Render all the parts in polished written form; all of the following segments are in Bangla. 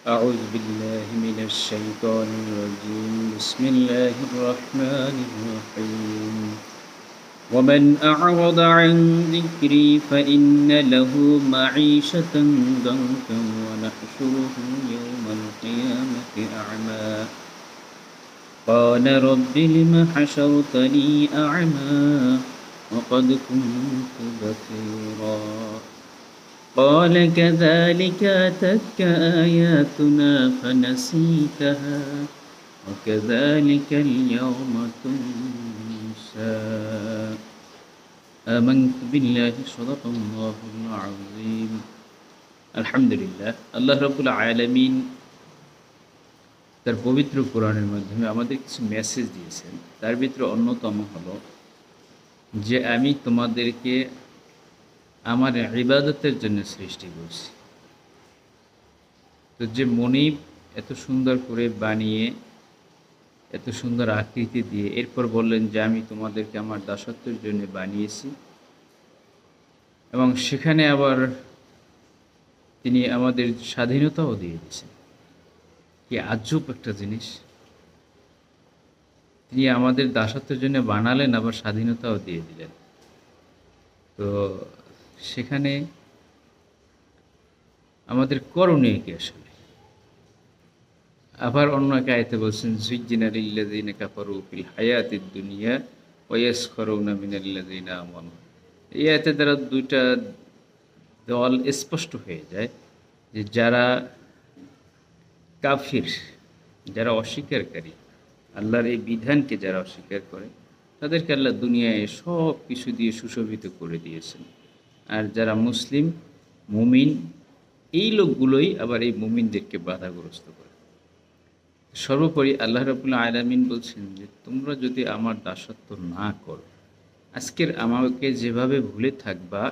أعوذ بالله من الشيطان الرجيم بسم الله الرحمن الرحيم ومن أعرض عن ذكري فإن له معيشة ضنكا ونحشره يوم القيامة أعمى قال رب لم حشرتني أعمى وقد كنت بصيرا قال كذلك أتتك آياتنا فنسيتها وكذلك اليوم تنسى آمنت بالله صدق الله العظيم الحمد لله আল্লাহ রাব্বুল আলামিন তার পবিত্র কোরআনের মাধ্যমে আমাদের কিছু মেসেজ দিয়েছেন। তার ভিতরে অন্যতম হলো যে আমি তোমাদেরকে আমার ইবাদতের জন্য সৃষ্টি করছি। তো যে মনিব এত সুন্দর করে বানিয়ে এত সুন্দর আকৃতি দিয়ে এরপর বললেন যে আমি তোমাদেরকে আমার দাসত্বের জন্য বানিয়েছি, এবং সেখানে আবার তিনি আমাদের স্বাধীনতাও দিয়ে দিয়েছেন। কি আজব একটা জিনিস! তিনি আমাদের দাসত্বের জন্য বানালেন, আবার স্বাধীনতাও দিয়ে দিলেন। তো সেখানে আমাদের করণীয় কি আসলে? আবার অন্য এক আয়াতে বলছেন যুজ্জিনা লিল্লাযিনা কাফারু ফিল হায়াতিদ দুনিয়া ওয়া ইয়াসখারুনা মিনাল্লাযিনা আমানু। এই আয়াতে দ্বারা দুইটা দল স্পষ্ট হয়ে যায় যে যারা কাফির, যারা অস্বীকারী, আল্লাহর এই বিধানকে যারা অস্বীকার করে, তাদেরকে আল্লাহ দুনিয়ায় সব কিছু দিয়ে সুশোভিত করে দিয়েছেন। আর যারা মুসলিম মুমিন, এই লোকগুলোই আবার এই মুমিনদেরকে বাধাগ্রস্ত করে। সর্বোপরি আল্লাহ রাব্বুল আলামিন বলছেন যে তোমরা যদি আমার দাসত্ব না করো, আজকের আমাকে যেভাবে ভুলে থাকবা,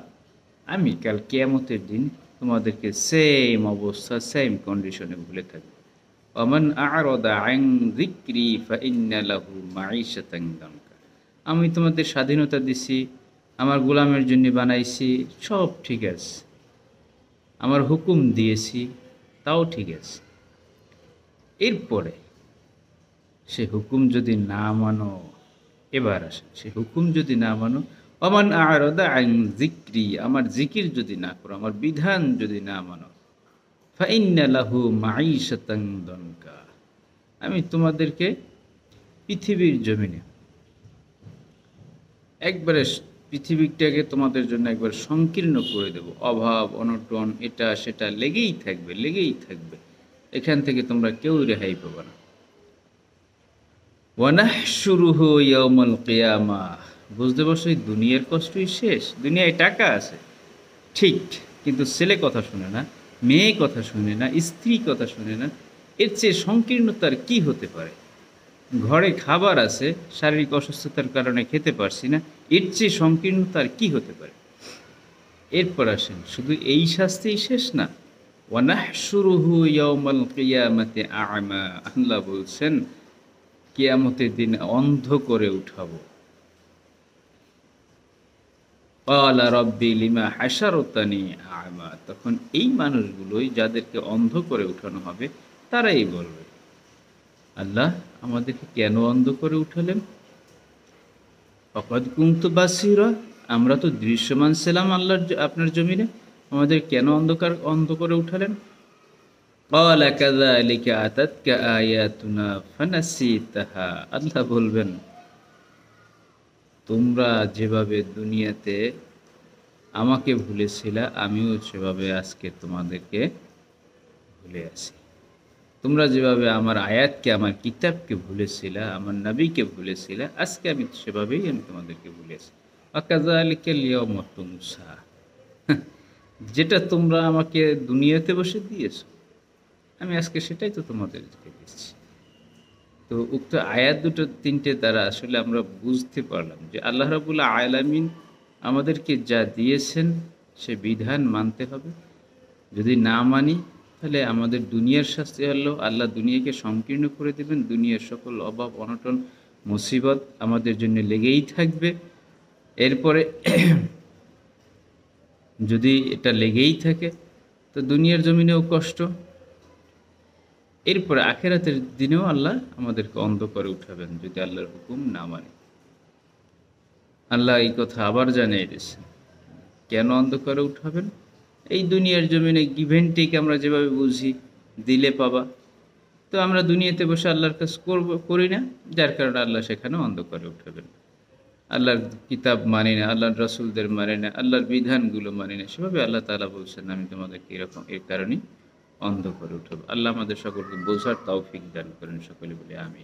আমি কাল কিয়ামতের দিন তোমাদেরকে সেম অবস্থা, সেম কন্ডিশনে ভুলে থাকবো। ওমান আ'রাদা আন যিকরি ফাইন্না লাহু মাঈশাতান দানকা। আমি তোমাদের স্বাধীনতা দিছি, আমার গোলামের জন্য বানাইছি, সব ঠিক আছে। আমার হুকুম দিয়েছি, তাও ঠিক আছে। এরপরে সে হুকুম যদি না মানো, এবার আসে সে হুকুম যদি না মানো, ওমান আ'রাদা আন যিকরি, আমার জিকির যদি না করো, আমার বিধান যদি না মানো, ফাইন্না লাহু মাঈশাতান দানকা, আমি তোমাদেরকে পৃথিবীর জমিনে একবারে পৃথিবীটাকে তোমাদের জন্য একবার সংকীর্ণ করে দেব। অভাব অনটন এটা সেটা লেগেই থাকবে, লেগেই থাকবে। এখান থেকে তোমরা কেউ রেহাই পাবে না। ওয়ানাহশুরুহু ইয়াউমাল কিয়ামাহ। বুঝতে পারছো, এই দুনিয়ার কষ্টই শেষ। দুনিয়ায় টাকা আছে ঠিক, কিন্তু ছেলে কথা শুনে না, মেয়ে কথা শুনে না, স্ত্রী কথা শুনে না। এর চেয়ে সংকীর্ণতার কি হতে পারে? ঘরে খাবার আছে, শারীরিক অসুস্থতার কারণে খেতে পারছি না, এর চেয়ে সংকীর্ণতার কি হতে পারে? এরপর আসেন, শুধু এই শাস্তিই শেষ না, ওয়ানাহশুরুহু ইয়াউমাল কিয়ামাতি আ'মা। আল্লাহ বলছেন কিয়ামতের দিন অন্ধ করে উঠাবো। ক্বালা রাব্বি লিমা হাশারতানি আ'মা। তখন এই মানুষগুলোই, যাদেরকে অন্ধ করে উঠানো হবে, তারাই বলবে, আল্লাহ আমাদেরকে কেন অন্ধ করে উঠালেন? ফাকাদ কুনতু বাসীরা, আমরা তো দৃশ্যমান ছিলাম আল্লাহর আপনার জমিনে, আমাদের কেন অন্ধ করে উঠালেন? ক্বালা কাযালিকা আতাতকা আয়াতুনা ফানাসিতাহা। আল্লাহ বলবেন, তোমরা যেভাবে দুনিয়াতে আমাকে ভুলেছিলা, আমিও সেভাবে আজকে তোমাদেরকে ভুলে আছি। তোমরা যেভাবে আমার আয়াতকে, আমার কিতাবকে ভুলেছিলা, আমার নবীকে ভুলেছিলা, আজকে আমি সেভাবেই তোমাদেরকে ভুলেছি। ওয়াকাযালিকাল ইয়াউমা তুনসা। যেটা তোমরা আমাকে দুনিয়াতে বসে দিয়েছো, আমি আজকে সেটাই তো তোমাদেরকে দিচ্ছি। তো উক্ত আয়াত দুটো তিনটে দ্বারা আসলে আমরা বুঝতে পারলাম যে আল্লাহ রাব্বুল আলামিন আমাদেরকে যা দিয়েছেন সে বিধান মানতে হবে। যদি না মানি, তাহলে আমাদের দুনিয়ার শাস্তি হলো আল্লাহ দুনিয়াকে সংকীর্ণ করে দেবেন। দুনিয়ার সকল অভাব অনটন মুসিবত আমাদের জন্য লেগেই থাকবে। এরপরে যদি এটা লেগেই থাকে, তো দুনিয়ার জমিনেও কষ্ট, এরপরে আখেরাতের দিনেও আল্লাহ আমাদেরকে অন্ধ করে উঠাবেন যদি আল্লাহর হুকুম না মানে। আল্লাহ এই কথা আবার জানিয়ে দিয়েছেন। কেন অন্ধকারে উঠাবেন? এই দুনিয়ার জমিনে গিভ অ্যান্ড টেক আমরা যেভাবে বুঝি, দিলে পাবা, তো আমরা দুনিয়াতে বসে আল্লাহর কাজ করি না, যার কারণে আল্লাহ সেখানে অন্ধকারে উঠাবেন। আল্লাহর কিতাব মানি না, আল্লাহর রাসূলদের মানি না, আল্লাহর বিধানগুলো মানি না, সেভাবে আল্লাহ তাআলা বলছেন আমি তোমাদেরকে এরকম এর কারণেই অন্ধ করে উঠাবো। আল্লাহ আমাদের সকলকে বোঝার তৌফিক দান করেন, সকলে বলি আমিন।